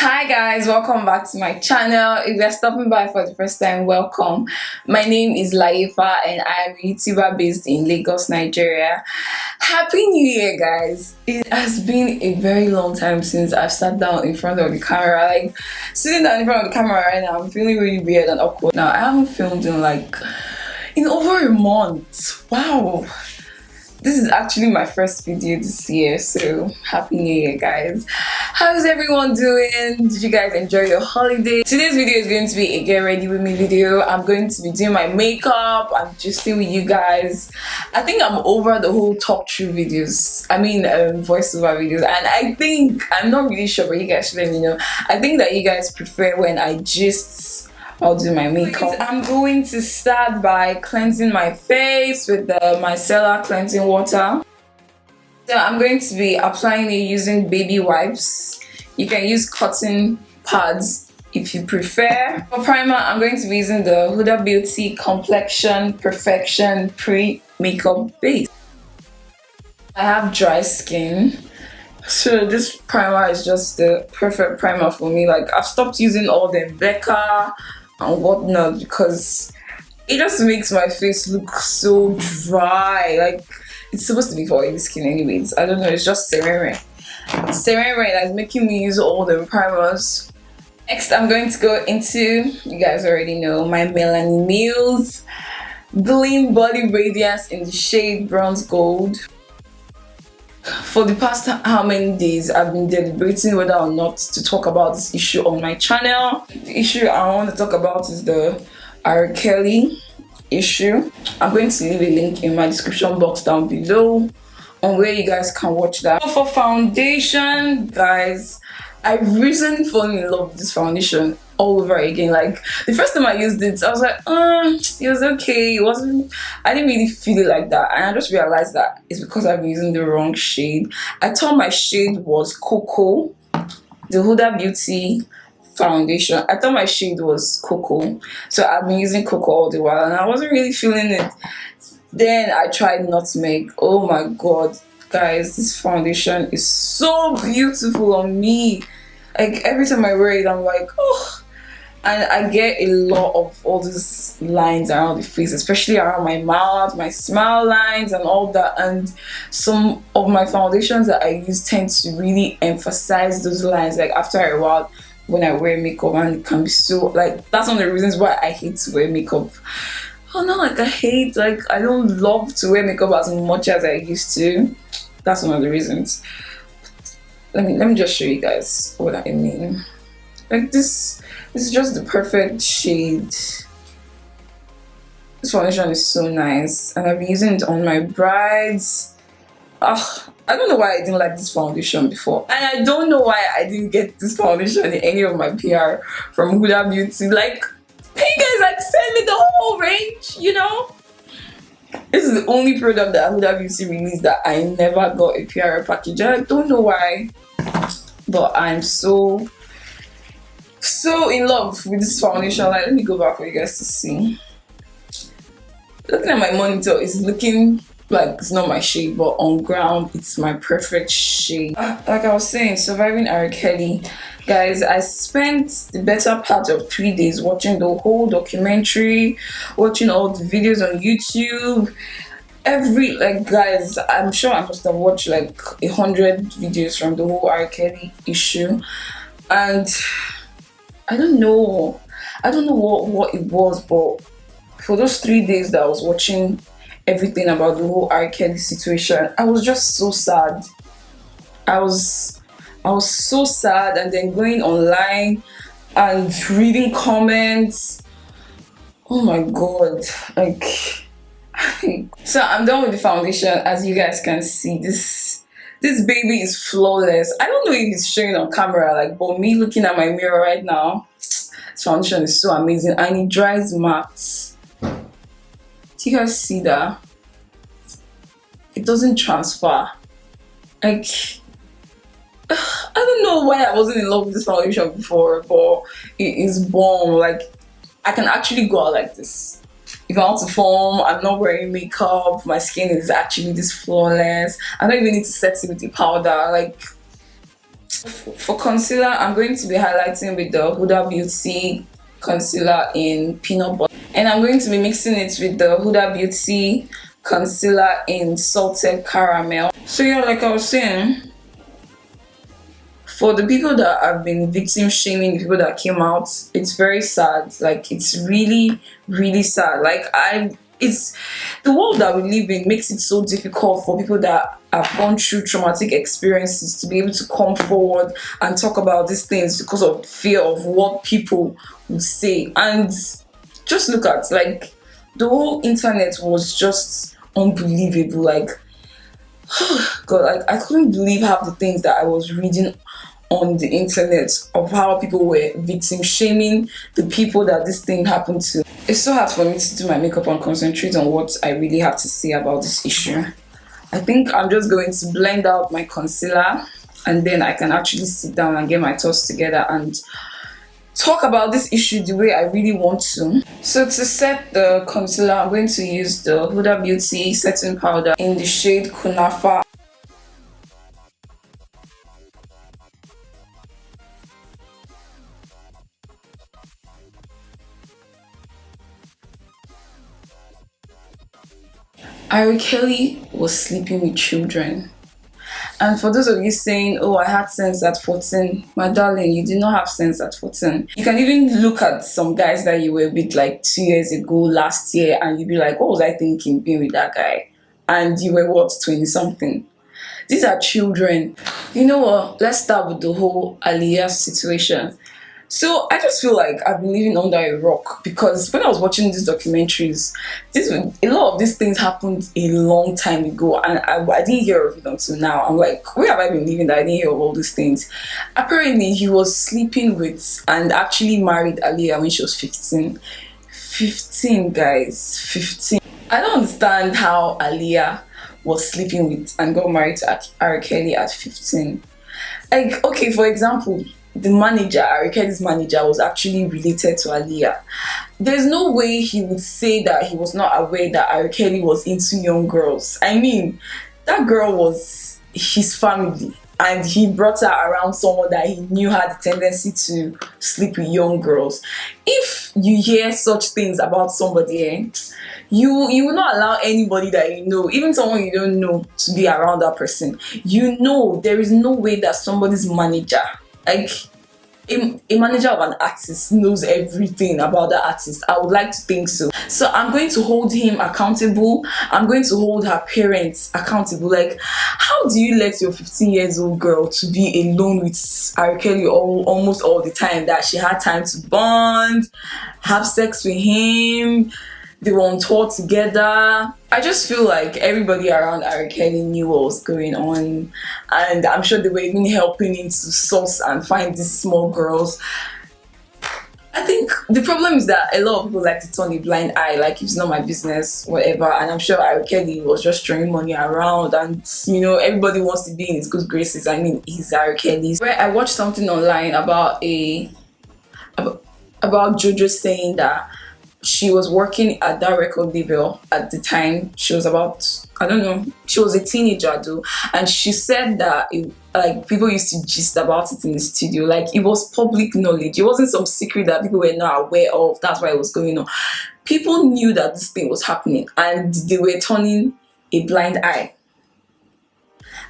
Hi guys, welcome back to my channel. If you're stopping by for the first time, welcome. My name is Laifa and I am a YouTuber based in Lagos, Nigeria. Happy New Year guys. It has been a very long time since I've sat down in front of the camera. Like sitting down in front of the camera right now, I'm feeling really weird and awkward. Now I haven't filmed in over a month. Wow. This is actually my first video this year, so happy new year guys. How's everyone doing? Did you guys enjoy your holiday? Today's video is going to be a get ready with me video. I'm going to be doing my makeup. I'm just staying with you guys. I think I'm over the whole talk through videos, voiceover videos, and I think, I'm not really sure, but you guys should let me know. I think that you guys prefer when I'll do my makeup. I'm going to start by cleansing my face with the micellar cleansing water. So I'm going to be applying it using baby wipes. You can use cotton pads if you prefer. For primer, I'm going to be using the Hudabeauty Complexion Perfection Pre-Makeup Base. I have dry skin, so this primer is just the perfect primer for me. Like, I've stopped using all the Becca and whatnot because it just makes my face look so dry. Like, it's supposed to be for oily skin anyways. I don't know, it's just serene that's making me use all the primers. Next, I'm going to go into, you guys already know, my Melanie Mills Gleam Body Radiance in the shade Bronze Gold. For the past how many days I've been deliberating whether or not to talk about this issue on my channel. The issue I want to talk about is the R. Kelly issue. I'm going to leave a link in my description box down below on where you guys can watch that. For foundation, guys, I recently fallen in love with this foundation all over again. Like, the first time I used it, I was like, it was okay. I didn't really feel it like that. And I just realized that it's because I've been using the wrong shade. I thought my shade was Cocoa, the Huda Beauty foundation. I thought my shade was Cocoa. So I've been using Cocoa all the while and I wasn't really feeling it. Then I tried Nutmeg. Oh my god, guys, this foundation is so beautiful on me. Like, every time I wear it, I'm like, oh. And I get a lot of all these lines around the face, especially around my mouth, my smile lines and all that. And some of my foundations that I use tend to really emphasize those lines, like after a while when I wear makeup, and it can be so, like, that's one of the reasons why I hate to wear makeup. Oh no, like I don't love to wear makeup as much as I used to. That's one of the reasons. Let me just show you guys what I mean. Like, this is just the perfect shade. This foundation is so nice and I've been using it on my brides. I don't know why I didn't like this foundation before, and I don't know why I didn't get this foundation in any of my PR from Huda Beauty. Like, can you guys like send me the whole range, you know? This is the only product that Huda Beauty released that I never got a PR package. I don't know why, but I'm so in love with this foundation. Like, let me go back for you guys to see. Looking at my monitor, it's looking like it's not my shade, but on ground it's my perfect shade. Like I was saying, surviving R. Kelly, guys, I spent the better part of 3 days watching the whole documentary, watching all the videos on YouTube. Guys, I'm sure I must have watched like 100 videos from the whole R. Kelly issue, and I don't know what it was, but for those 3 days that I was watching everything about the whole R. Kelly situation, I was just so sad. I was so sad, and then going online and reading comments. Oh my god, like so I'm done with the foundation. As you guys can see, this baby is flawless. I don't know if it's showing on camera, like, but me looking at my mirror right now, this foundation is so amazing and it dries matte. Do you guys see that? It doesn't transfer. Like, I don't know why I wasn't in love with this foundation before, but it is bomb. Like, I can actually go out like this. If I want to form, I'm not wearing makeup, my skin is actually this flawless. I don't even need to set it with the powder. Like, For concealer, I'm going to be highlighting with the Huda Beauty concealer in peanut butter, and I'm going to be mixing it with the Huda Beauty concealer in salted caramel. So yeah, like I was saying, for the people that have been victim shaming the people that came out, it's very sad. Like, it's really, really sad. Like, it's the world that we live in makes it so difficult for people that have gone through traumatic experiences to be able to come forward and talk about these things because of fear of what people would say. And just look at, like, the whole internet was just unbelievable. Like, God, like, I couldn't believe half the things that I was reading on the internet of how people were victim shaming the people that this thing happened to. It's so hard for me to do my makeup and concentrate on what I really have to say about this issue. I think I'm just going to blend out my concealer, and then I can actually sit down and get my thoughts together and talk about this issue the way I really want to. So to set the concealer, I'm going to use the Huda Beauty setting powder in the shade Kunafa. R. Kelly was sleeping with children. And for those of you saying, oh, I had sense at 14, my darling, you did not have sense at 14. You can even look at some guys that you were with like 2 years ago, last year, and you'd be like, what was I thinking being with that guy? And you were what, 20 something? These are children. You know what? Let's start with the whole Aliyah situation. So I just feel like I've been living under a rock, because when I was watching these documentaries, a lot of these things happened a long time ago, and I didn't hear of it until now. I'm like, where have I been living that I didn't hear of all these things? Apparently, he was sleeping with and actually married Aliyah when she was 15. 15, guys, 15. I don't understand how Aliyah was sleeping with and got married to R. Kelly at 15. Like, okay, for example, the manager, R. Kelly's manager, was actually related to Aliyah. There's no way he would say that he was not aware that R. Kelly was into young girls. I mean, that girl was his family, and he brought her around someone that he knew had a tendency to sleep with young girls. If you hear such things about somebody, you will not allow anybody that you know, even someone you don't know, to be around that person. You know, there is no way that somebody's manager, like a manager of an artist, knows everything about the artist. I would like to think so. So I'm going to hold him accountable. I'm going to hold her parents accountable. Like, how do you let your 15 years old girl to be alone with R. Kelly almost all the time, that she had time to bond, have sex with him, they were on tour together? I just feel like everybody around R. Kelly knew what was going on, and I'm sure they were even helping him to source and find these small girls. I think the problem is that a lot of people like to turn a blind eye, like it's not my business, whatever. And I'm sure R. Kelly was just throwing money around, and you know, everybody wants to be in his good graces. I mean, he's R. Kelly. Where I watched something online about about Jojo saying that she was working at that record label at the time. She was about, I don't know, she was a teenager though, and she said that like people used to gist about it in the studio, like it was public knowledge. It wasn't some secret that people were not aware of. That's why it was going on. People knew that this thing was happening, and they were turning a blind eye.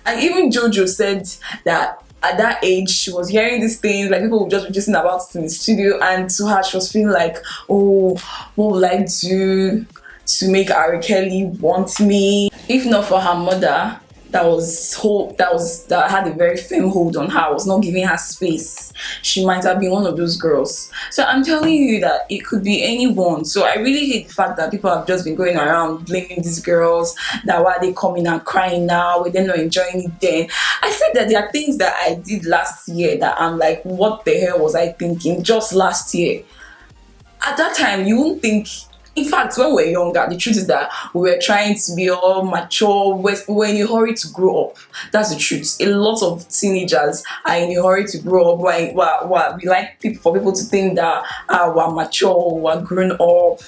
And even Jojo said that at that age, she was hearing these things, like people would just be gisting about it in the studio, and to her, she was feeling like, oh, what will I do to make R. Kelly want me? If not for her mother, that had a very firm hold on her, was not giving her space, she might have been one of those girls. So I'm telling you that it could be anyone. So I really hate the fact that people have just been going around blaming these girls, that why they coming and crying now, when they're not enjoying it then. I said that there are things that I did last year that I'm like, what the hell was I thinking just last year? At that time, you wouldn't think. In fact, when we were younger, the truth is that we were trying to be all mature. We're in a hurry to grow up. That's the truth. A lot of teenagers are in a hurry to grow up. We like for people to think that we're mature, we're grown up.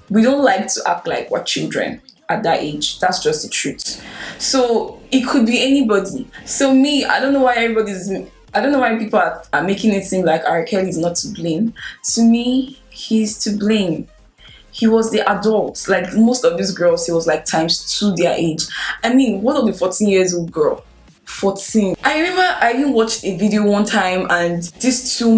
We don't like to act like we're children. at that age. That's just the truth. So it could be anybody. So me, I don't know why people are making it seem like R. Kelly is not to blame. To me, he's to blame. He was the adult. Like most of these girls, he was like ×2 their age. I mean, what of the 14-year-old girl? 14. I remember I even watched a video one time and these two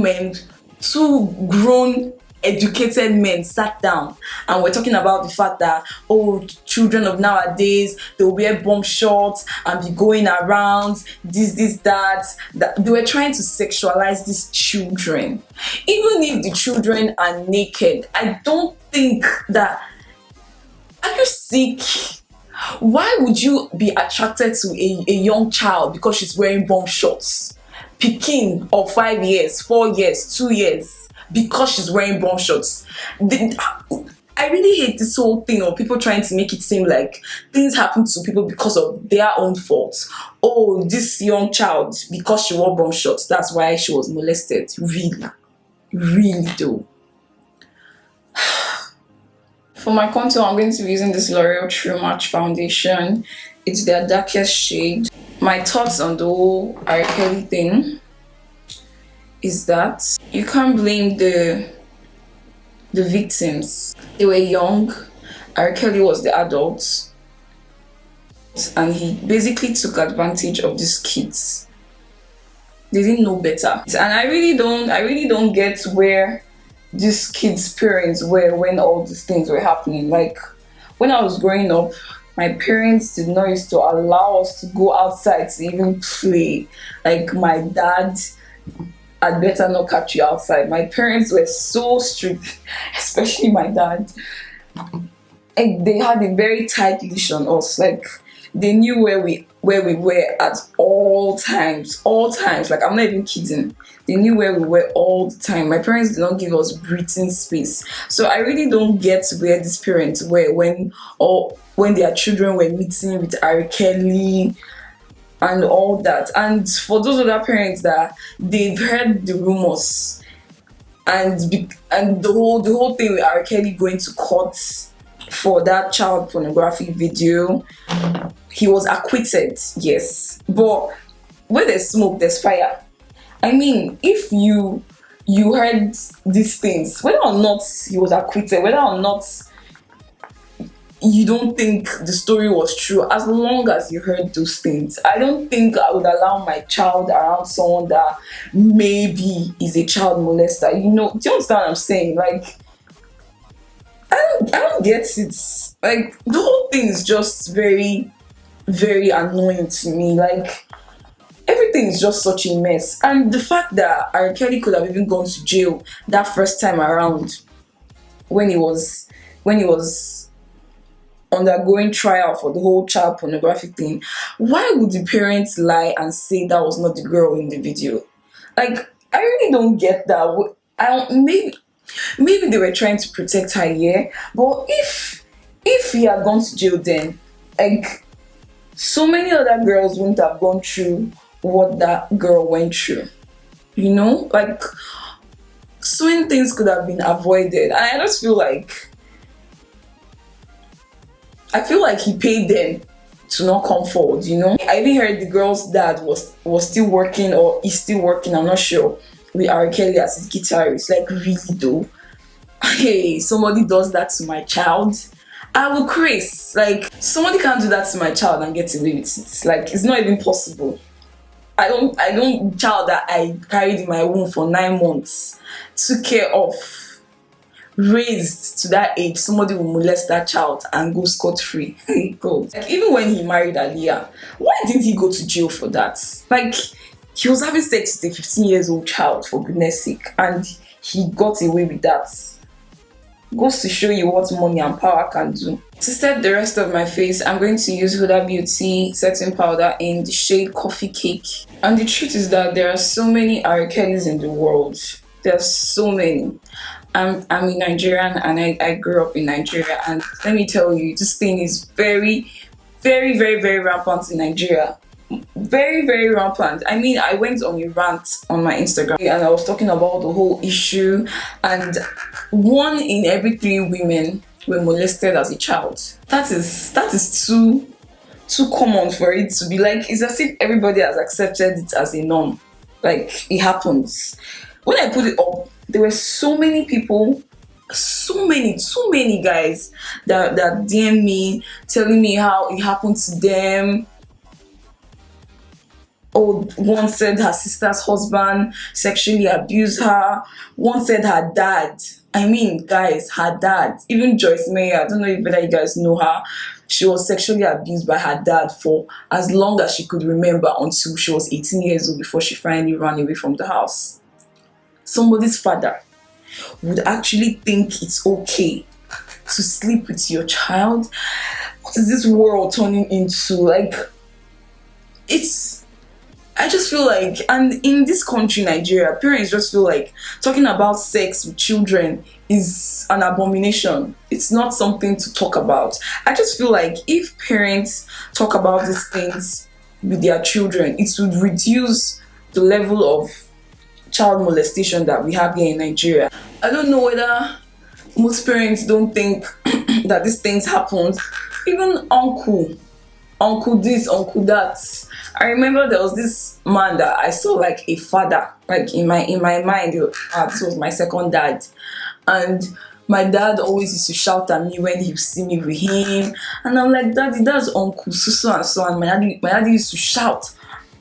grown educated men sat down and we're talking about the fact that, oh, children of nowadays, they'll wear bomb shorts and be going around that they were trying to sexualize these children. Even if the children are naked, I don't think that, are you sick? Why would you be attracted to a young child because she's wearing bomb shorts? Pikin of 5 years, 4 years, 2 years, because she's wearing bomb shorts. I really hate this whole thing of people trying to make it seem like things happen to people because of their own fault. Oh, this young child, because she wore bomb shorts, that's why she was molested. Really though. For my contour, I'm going to be using this L'Oreal True Match foundation. It's their darkest shade. My thoughts on the whole R. Kelly thing is that you can't blame the victims. They were young. R. Kelly was the adult, and he basically took advantage of these kids. They didn't know better, and I really don't get where these kids' parents were when all these things were happening. Like when I was growing up, my parents did not used to allow us to go outside to even play. Like my dad, I'd better not catch you outside. My parents were so strict, especially my dad. And they had a very tight leash on us. Like they knew where we were at all times. Like I'm not even kidding. They knew where we were all the time. My parents did not give us breathing space. So I really don't get where these parents were when their children were meeting with R. Kelly and all that. And for those other parents that they've heard the rumors and the whole thing with R. Kelly going to court for that child pornography video, he was acquitted, yes. But where there's smoke, there's fire. I mean, if you heard these things, whether or not he was acquitted, whether or not you don't think the story was true, as long as you heard those things, I don't think I would allow my child around someone that maybe is a child molester. You know, do you understand what I'm saying? Like, I don't get it. Like, the whole thing is just very, very annoying to me. Like, everything is just such a mess. And the fact that R. Kelly could have even gone to jail that first time around when he was undergoing trial for the whole child pornography thing, why would the parents lie and say that was not the girl in the video? Like, I really don't get that. Maybe they were trying to protect her, yeah. But if he had gone to jail then, like, so many other girls wouldn't have gone through what that girl went through. You know? Like, so many things could have been avoided. And I just feel like he paid them to not come forward, you know? I even heard the girl's dad was still working, or is still working, I'm not sure, with R. Kelly as his guitarist. Like, really though? Hey, somebody does that to my child, I will craze. Like, somebody can't do that to my child and get away with it. Like, it's not even possible. I don't child that I carried in my womb for 9 months, took care of, raised to that age, somebody will molest that child and go scot-free. Hey God. Like, even when he married Aliyah, why didn't he go to jail for that? Like, he was having sex with a 15-year-old child, for goodness sake, and he got away with that. Goes to show you what money and power can do. To set the rest of my face, I'm going to use Huda Beauty setting powder in the shade Coffee Cake. And the truth is that there are so many R. Kellys in the world. There's so many. I'm a Nigerian, and I grew up in Nigeria, and let me tell you, this thing is very, very, very, very rampant in Nigeria. Very, very rampant. I mean, I went on a rant on my Instagram and I was talking about the whole issue, and 1 in every 3 women were molested as a child. That is too common for it to be like, it's as if everybody has accepted it as a norm. Like, it happens. When I put it up, there were so many people, too many guys that DM me telling me how it happened to them. Oh, one said her sister's husband sexually abused her. One said her dad. I mean, guys, her dad. Even Joyce Meyer, I don't know whether you guys know her. She was sexually abused by her dad for as long as she could remember, until she was 18 years old, before she finally ran away from the house. Somebody's father would actually think it's okay to sleep with your child. What is this world turning into? Like, I just feel like, and in this country, Nigeria, parents just feel like talking about sex with children is an abomination. It's not something to talk about. I just feel like if parents talk about these things with their children, it would reduce the level of child molestation that we have here in Nigeria. I don't know whether most parents don't think that these things happen. Even uncle this, uncle that. I remember there was this man that I saw like a father, like in my mind, this was my second dad. And my dad always used to shout at me when he would see me with him. And I'm like, Daddy, that's Uncle so and so. And my daddy used to shout.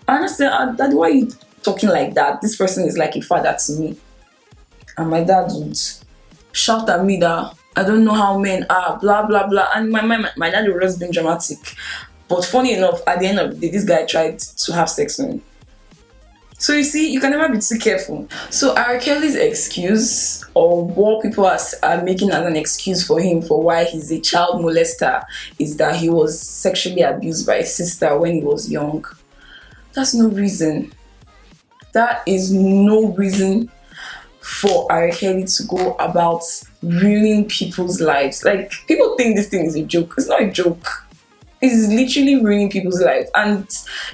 And I said, Daddy, why are you talking like that? This person is like a father to me. And my dad would shout at me that I don't know how men are, blah, blah, blah. And my dad would always been dramatic. But funny enough, at the end of the day, this guy tried to have sex with me. So you see, you can never be too careful. So R. Kelly's excuse, or what people are making as an excuse for him for why he's a child molester, is that he was sexually abused by his sister when he was young. That's no reason. That is no reason for R. Kelly to go about ruining people's lives. Like, people think this thing is a joke. It's not a joke. It's literally ruining people's lives, and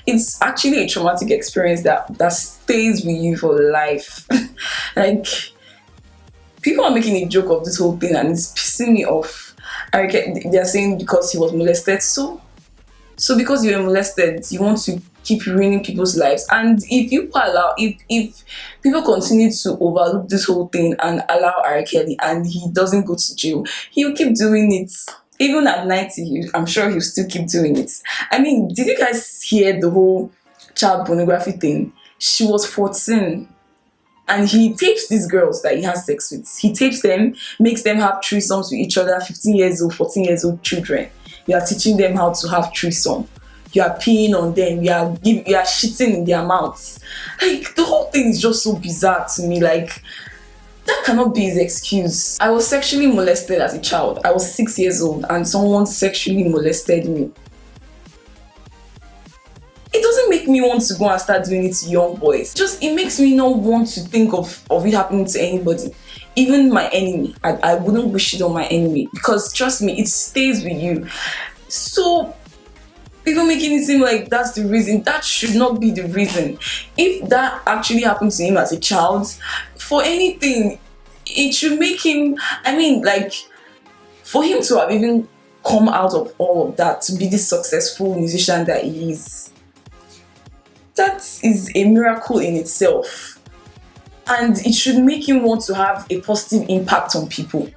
it's actually a traumatic experience that stays with you for life. Like, people are making a joke of this whole thing, and it's pissing me off. They're saying because he was molested, so because you were molested, you want to keep ruining people's lives. And if people continue to overlook this whole thing and allow R. Kelly, and he doesn't go to jail, he'll keep doing it. Even at 90, I'm sure he'll still keep doing it. I mean, did you guys hear the whole child pornography thing? She was 14. And he tapes these girls that he has sex with. He tapes them, makes them have threesomes with each other, 15 years old, 14 years old children. You are teaching them how to have threesome. You are peeing on them. You are shitting in their mouths. Like, the whole thing is just so bizarre to me. Like, that cannot be his excuse. I was sexually molested as a child. I was 6 years old and someone sexually molested me. It doesn't make me want to go and start doing it to young boys. It makes me not want to think of it happening to anybody. Even my enemy. I wouldn't wish it on my enemy, because trust me, it stays with you. So people making it seem like that's the reason. That should not be the reason. If that actually happened to him as a child, for anything, it should make him, I mean, like, for him to have even come out of all of that, to be this successful musician that he is, that is a miracle in itself. And it should make him want to have a positive impact on people.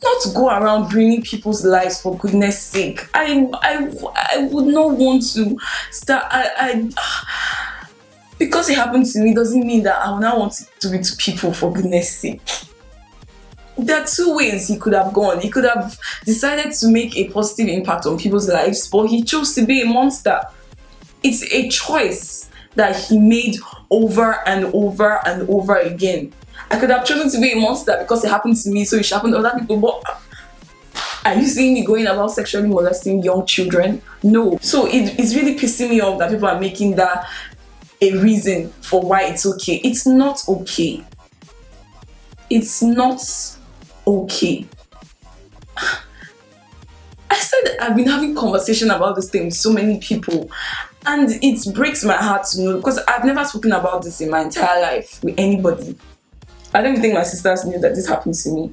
Not to go around ruining people's lives, for goodness sake. I would not want to start. Because it happened to me doesn't mean that I will not want to do it to people, for goodness sake. There are two ways he could have gone. He could have decided to make a positive impact on people's lives, but he chose to be a monster. It's a choice that he made over and over and over again. I could have chosen to be a monster because it happened to me, so it should happen to other people. But are you seeing me going about sexually molesting young children? No. So it's really pissing me off that people are making that a reason for why it's okay. It's not okay. It's not okay. I said I've been having conversation about this thing with so many people, and it breaks my heart to know, because I've never spoken about this in my entire life with anybody. I don't even think my sisters knew that this happened to me.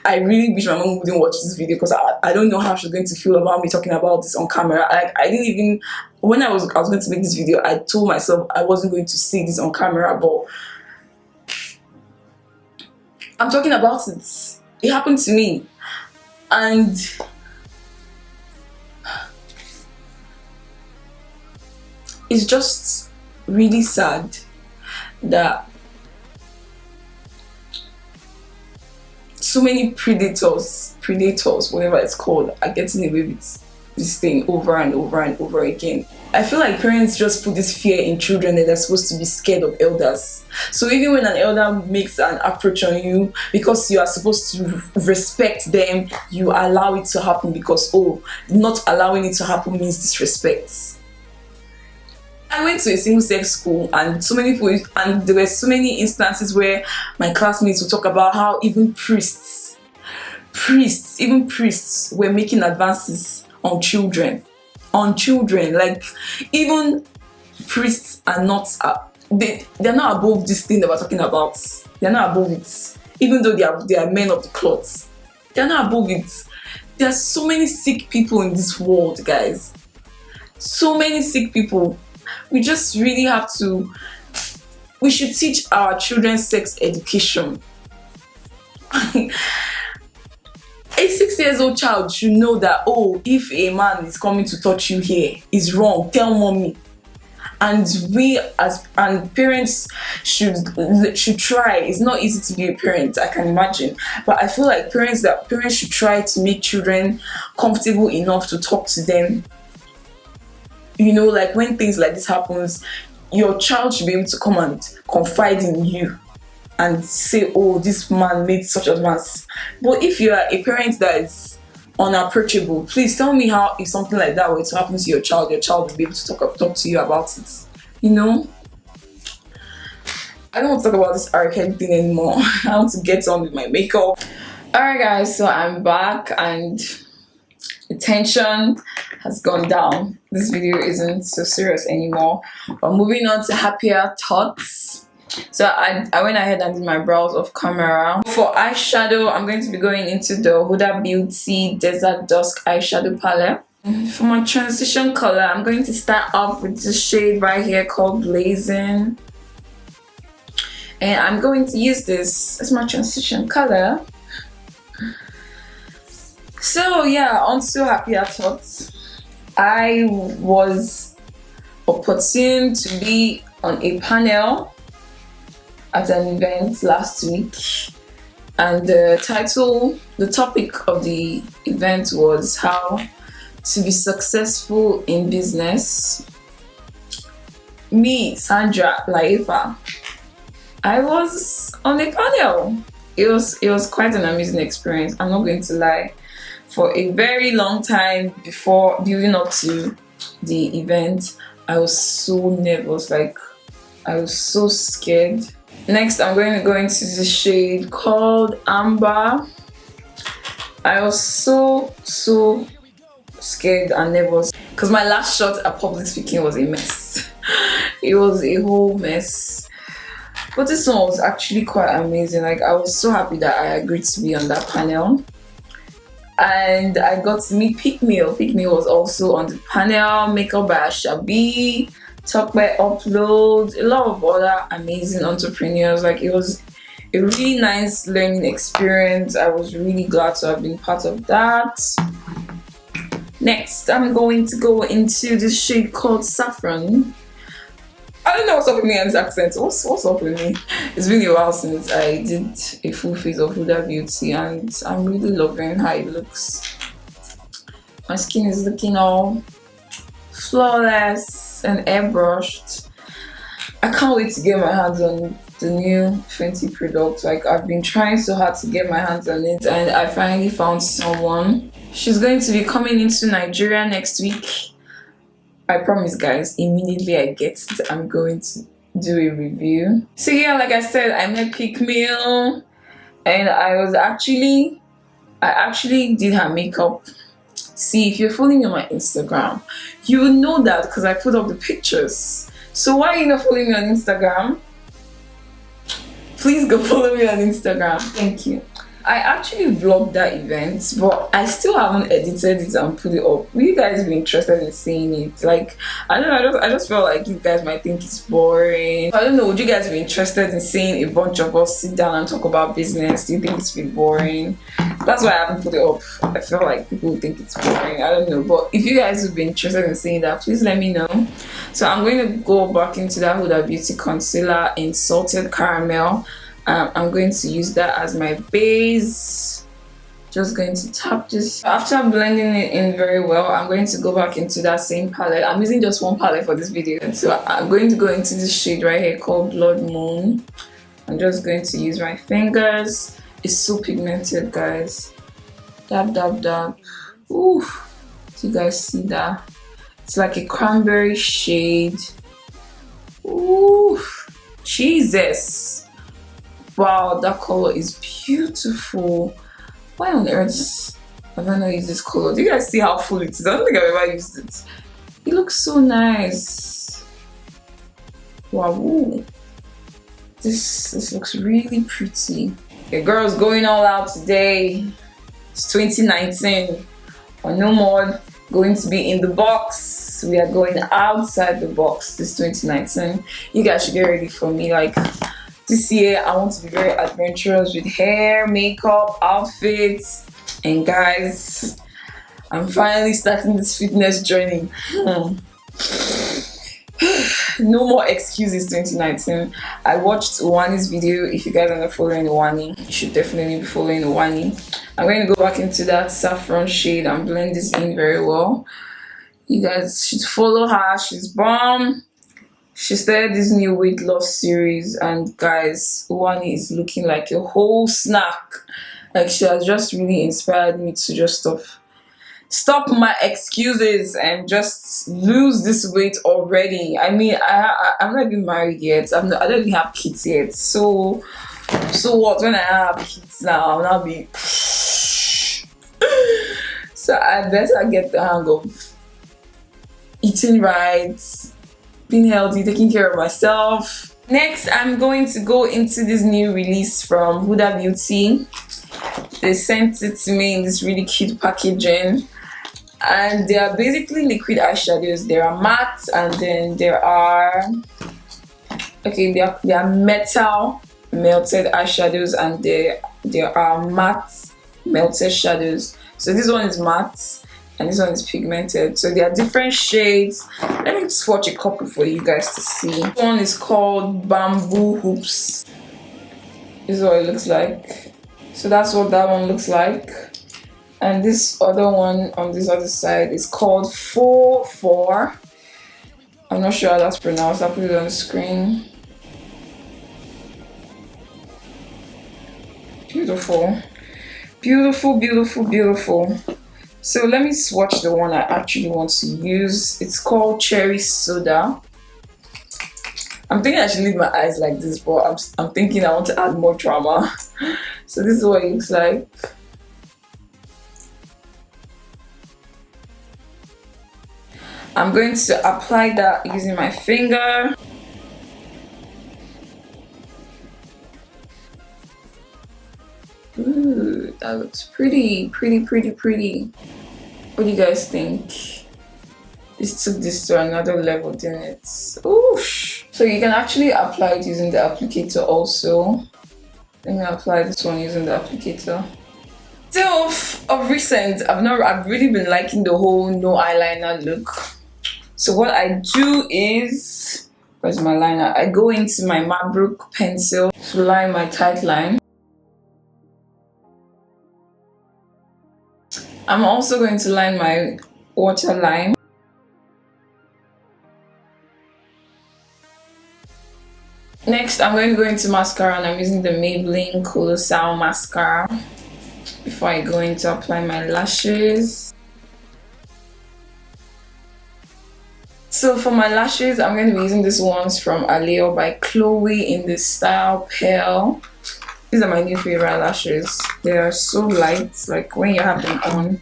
I really wish my mom wouldn't watch this video, because I don't know how she's going to feel about me talking about this on camera. Like, I didn't even, when I was going to make this video, I told myself I wasn't going to say this on camera, but I'm talking about it. It happened to me, and it's just really sad that so many predators, whatever it's called, are getting away with this thing over and over and over again. I feel like parents just put this fear in children that they're supposed to be scared of elders. So even when an elder makes an approach on you, because you are supposed to respect them, you allow it to happen, because, oh, not allowing it to happen means disrespect. I went to a single-sex school, and so many people, and there were so many instances where my classmates would talk about how even priests were making advances on children. Like, even priests are not, they're not above this thing that we're talking about. They're not above it. Even though they are men of the cloth, they're not above it. There are so many sick people in this world, guys. So many sick people. We just really have to, we should teach our children sex education. A 6-year-old child should know that, oh, if a man is coming to touch you here, it's wrong, tell mommy. And we as parents should try. It's not easy to be a parent, I can imagine, but I feel like parents should try to make children comfortable enough to talk to them. You know, like when things like this happens, your child should be able to come and confide in you and say, oh, this man made such advance. But if you are a parent that is unapproachable, please tell me how, if something like that were to happen to your child will be able to talk to you about it. You know? I don't want to talk about this arcade thing anymore. I want to get on with my makeup. Alright guys, so I'm back and the tension has gone down. This video isn't so serious anymore. But moving on to happier thoughts. So I went ahead and did my brows off camera. For eyeshadow, I'm going to be going into the Hudabeauty Desert Dusk eyeshadow palette. For my transition color, I'm going to start off with this shade right here called Blazing. And I'm going to use this as my transition color. So yeah, on to happier thoughts. I was opportune to be on a panel at an event last week, and the topic of the event was how to be successful in business. Me, Sandra Laifa, I was on a panel. It was quite an amazing experience, I'm not going to lie. For a very long time before building up to the event, I was so nervous, like I was so scared. Next, I'm going to go into the shade called Amber. I was so scared and nervous because my last shot at public speaking was a mess. It was a whole mess. But this one was actually quite amazing. Like, I was so happy that I agreed to be on that panel. And I got to meet Pick Meal. Pick Meal was also on the panel. Makeup by Ashabi, Talk by Upload, a lot of other amazing entrepreneurs. Like, it was a really nice learning experience. I was really glad to have been part of that. Next, I'm going to go into this shade called Saffron. I don't know what's up with me and this accent. What's up with me? It's been a while since I did a full face of Hudabeauty, and I'm really loving how it looks. My skin is looking all flawless and airbrushed. I can't wait to get my hands on the new Fenty product. Like, I've been trying so hard to get my hands on it, and I finally found someone. She's going to be coming into Nigeria next week. I promise, guys, immediately I get it, I'm going to do a review. So yeah, like I said, I met Pick Meal, and I actually did her makeup. See, if you're following me on my Instagram, you will know that because I put up the pictures. So why are you not following me on Instagram? Please go follow me on Instagram. Thank you. I actually vlogged that event, but I still haven't edited it and put it up. Will you guys be interested in seeing it? Like, I don't know, I just felt like you guys might think it's boring. I don't know, would you guys be interested in seeing a bunch of us sit down and talk about business? Do you think it's a bit boring? That's why I haven't put it up. I feel like people would think it's boring. I don't know, but if you guys would be interested in seeing that, please let me know. So I'm going to go back into that Huda Beauty concealer in Salted Caramel. I'm going to use that as my base. Just going to tap this. After blending it in very well, I'm going to go back into that same palette. I'm using just one palette for this video. So I'm going to go into this shade right here called Blood Moon. I'm just going to use my fingers. It's so pigmented, guys. Dab, dab, dab. Ooh. Do you guys see that? It's like a cranberry shade. Ooh. Jesus. Wow, that color is beautiful. Why on earth have I not used this color? Do you guys see how full it is? I don't think I've ever used it. It looks so nice. Wow. Ooh. This looks really pretty. Okay, girls, going all out today. It's 2019. Or no more going to be in the box. We are going outside the box this 2019. You guys should get ready for me. Like, this year, I want to be very adventurous with hair, makeup, outfits. And guys, I'm finally starting this fitness journey. No more excuses 2019. I watched Uwani's video. If you guys are not following Uwani, you should definitely be following Uwani. I'm going to go back into that saffron shade and blend this in very well. You guys should follow her. She's bomb. She started this new weight loss series, and guys, Uwani is looking like a whole snack. Like, she has just really inspired me to just stop my excuses and just lose this weight already. I mean, I'm not even married yet. I don't even have kids yet. So what? When I have kids now, I'll not be. So I better get the hang of eating right, being healthy, taking care of myself. Next, I'm going to go into this new release from Huda Beauty. They sent it to me in this really cute packaging. And they are basically liquid eyeshadows. There are matte, and then there are, okay, they are metal melted eyeshadows, and there are matte melted shadows. So this one is matte and this one is pigmented. So there are different shades. Let me swatch a couple for you guys to see. This one is called Bamboo Hoops. This is what it looks like. So that's what that one looks like. And this other one on this other side is called 4-4. I'm not sure how that's pronounced. I'll put it on the screen. Beautiful. Beautiful, beautiful, beautiful. So let me swatch the one I actually want to use. It's called Cherry Soda. I'm thinking I should leave my eyes like this, but I'm thinking I want to add more drama. So this is what it looks like. I'm going to apply that using my finger. Ooh, that looks pretty, pretty, pretty, pretty. What do you guys think? This took this to another level, didn't it? Oosh. So you can actually apply it using the applicator also. Let me apply this one using the applicator. So of recent, I've really been liking the whole no eyeliner look. So what I do is, where's my liner? I go into my MacBook pencil to line my tight line. I'm also going to line my waterline. Next, I'm going to go into mascara, and I'm using the Maybelline Colossal Mascara before I go in to apply my lashes. So for my lashes, I'm going to be using these ones from allurebychloe in the style Pale. These are my new favorite lashes. They are so light, like when you have them on,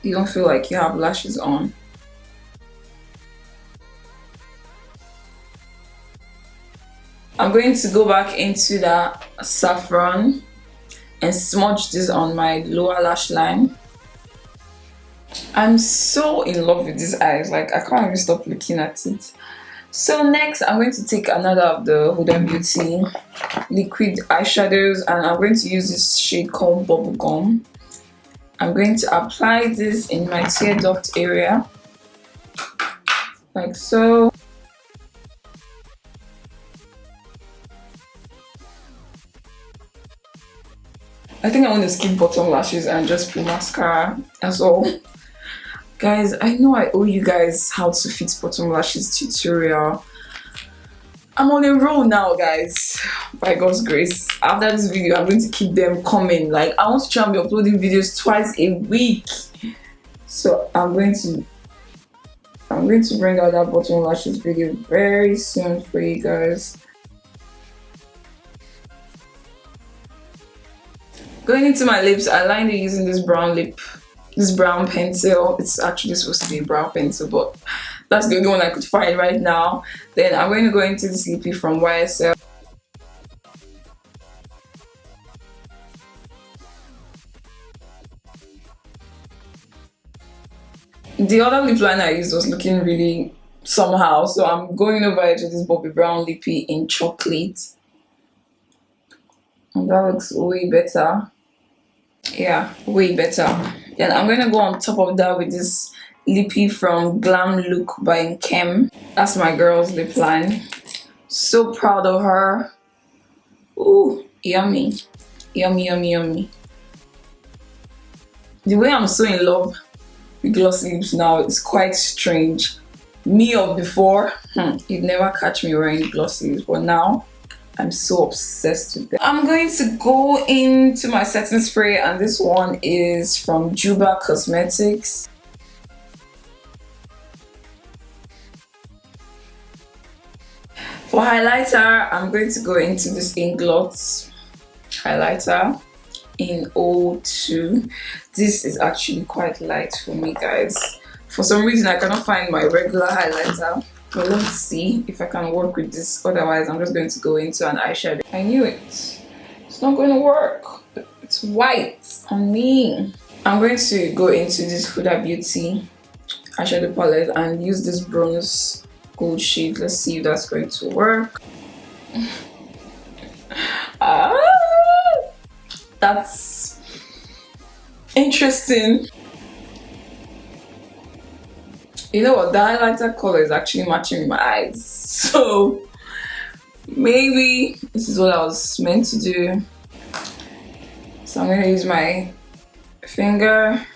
you don't feel like you have lashes on. I'm going to go back into that saffron and smudge this on my lower lash line. I'm so in love with these eyes, like I can't even stop looking at it. So next I'm going to take another of the Huda Beauty liquid eyeshadows, and I'm going to use this shade called Bubblegum. I'm going to apply this in my tear duct area, like so. I think I want to skip bottom lashes and just put mascara as well. Guys, I know I owe you guys how to fit bottom lashes tutorial. I'm on a roll now, guys, by God's grace. After this video, I'm going to keep them coming. Like, I want to try and be uploading videos twice a week. So I'm going to bring out that bottom lashes video very soon for you guys. Going into my lips, I lined it using this brown pencil. It's actually supposed to be a brown pencil, but that's the only one I could find right now. Then I'm going to go into this lippy from YSL. The other lip liner I used was looking really somehow, so I'm going over it with this Bobbi Brown lippy in chocolate. And that looks way better. Yeah, way better. Then I'm gonna go on top of that with this lippy from glamlookbykem. That's my girl's lip line. So proud of her. Ooh, yummy. Yummy, yummy, yummy. The way I'm so in love with glossy lips now is quite strange. Me of before, you'd never catch me wearing glossy lips, but now I'm so obsessed with them. I'm going to go into my setting spray, and this one is from Juba Cosmetics. For highlighter, I'm going to go into this Inglot highlighter in 02. This is actually quite light for me, guys. For some reason, I cannot find my regular highlighter. But let's see if I can work with this. Otherwise, I'm just going to go into an eyeshadow. I knew it. It's not going to work. It's white on me. I'm going to go into this Huda Beauty eyeshadow palette and use this bronze gold shade. Let's see if that's going to work. That's interesting. You know what, the highlighter color is actually matching with my eyes, so maybe this is what I was meant to do. So I'm going to use my finger.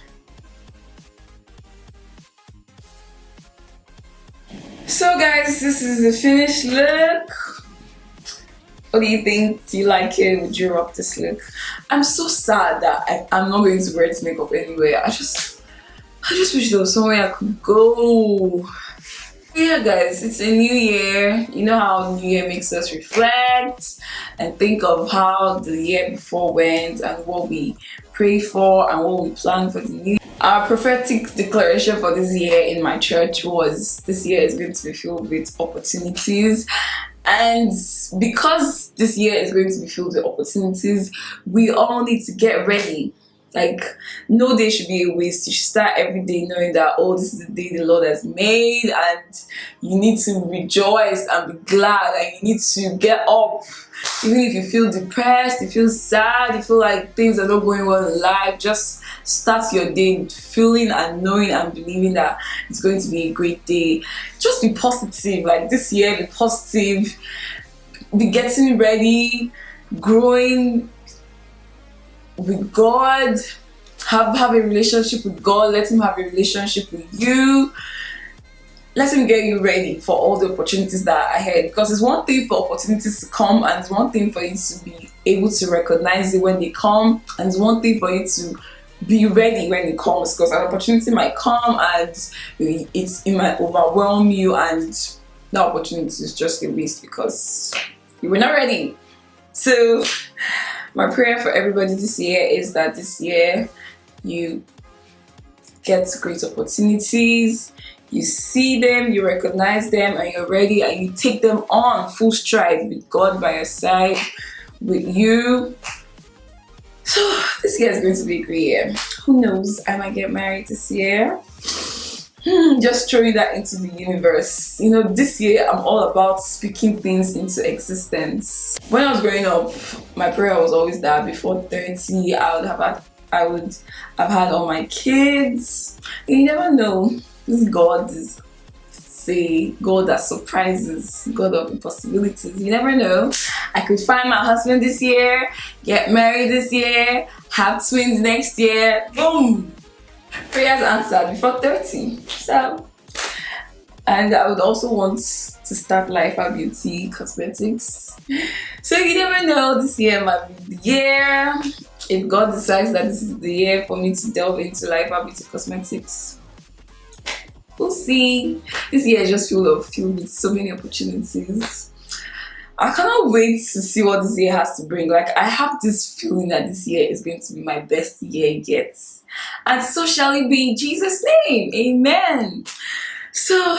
So guys, this is the finished look. What do you think? Do you like it? Would you rock this look? I'm so sad that I'm not going to wear this makeup anywhere. I just wish there was somewhere I could go. Yeah guys, it's a new year. You know how new year makes us reflect and think of how the year before went and what we pray for and what we plan for the new year. Our prophetic declaration for this year in my church was this year is going to be filled with opportunities. And because this year is going to be filled with opportunities, we all need to get ready. Like, no day should be a waste. You should start every day knowing that, oh, this is the day the Lord has made, and you need to rejoice and be glad, and you need to get up. Even if you feel depressed, you feel sad, you feel like things are not going well in life, just start your day feeling and knowing and believing that it's going to be a great day. Just be positive. Like this year, be positive, be getting ready, growing with God, have a relationship with God, let Him have a relationship with you. Let Him get you ready for all the opportunities that are ahead. Because it's one thing for opportunities to come, and it's one thing for you to be able to recognize it when they come, and it's one thing for you to be ready when it comes. Because an opportunity might come and it might overwhelm you, and that opportunity is just a waste because you were not ready. So my prayer for everybody this year is that this year you get great opportunities, you see them, you recognize them, and you're ready, and you take them on full stride with God by your side, with you So this year is going to be a great year. Who knows, I might get married this year. Just throwing that into the universe. You know, this year I'm all about speaking things into existence. When I was growing up, my prayer was always that before 30 I would have had all my kids. And you never know. This God is God that surprises, God of impossibilities. You never know. I could find my husband this year, get married this year, have twins next year. Boom! Prayers answered before 30. So, and I would also want to start Life-Beauty Cosmetics. So you never know, this year might be the year. If God decides that this is the year for me to delve into Life-Beauty Cosmetics, we'll see. This year is just filled with so many opportunities. I cannot wait to see what this year has to bring. Like, I have this feeling that this year is going to be my best year yet. And so shall it be in Jesus' name. Amen. So,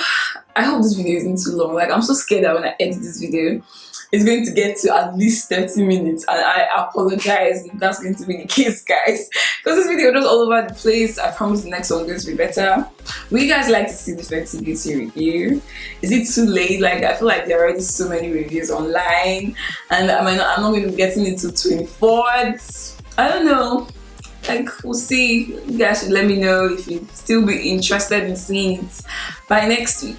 I hope this video isn't too long. Like, I'm so scared that when I edit this video, it's going to get to at least 30 minutes. And I apologize if that's going to be the case, guys. Because this video is just all over the place. I promise the next one is going to be better. Would you guys like to see the Fenty Beauty review? Is it too late? Like, I feel like there are already so many reviews online. And I'm not going to be getting into 24th. I don't know. Like, we'll see. You guys should let me know if you'd still be interested in seeing it by next week.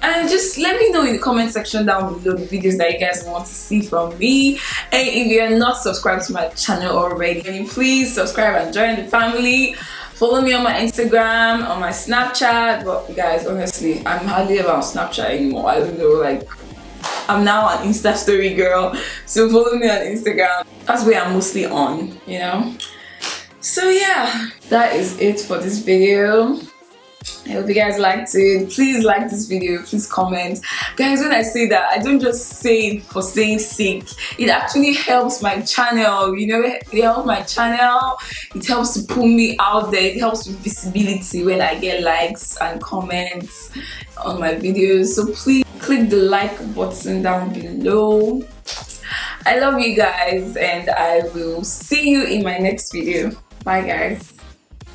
And just let me know in the comment section down below the videos that you guys want to see from me. And if you're not subscribed to my channel already, then please subscribe and join the family. Follow me on my Instagram, on my Snapchat. But guys, honestly, I'm hardly ever on Snapchat anymore. I don't know, like, I'm now an Insta story girl. So follow me on Instagram. That's where I'm mostly on, you know. So yeah, that is it for this video. I hope you guys liked it. Please like this video, please comment. Guys, when I say that, I don't just say it for saying sake. It actually helps my channel, you know, it helps my channel. It helps to pull me out there. It helps with visibility when I get likes and comments on my videos. So please click the like button down below. I love you guys and I will see you in my next video. Bye guys.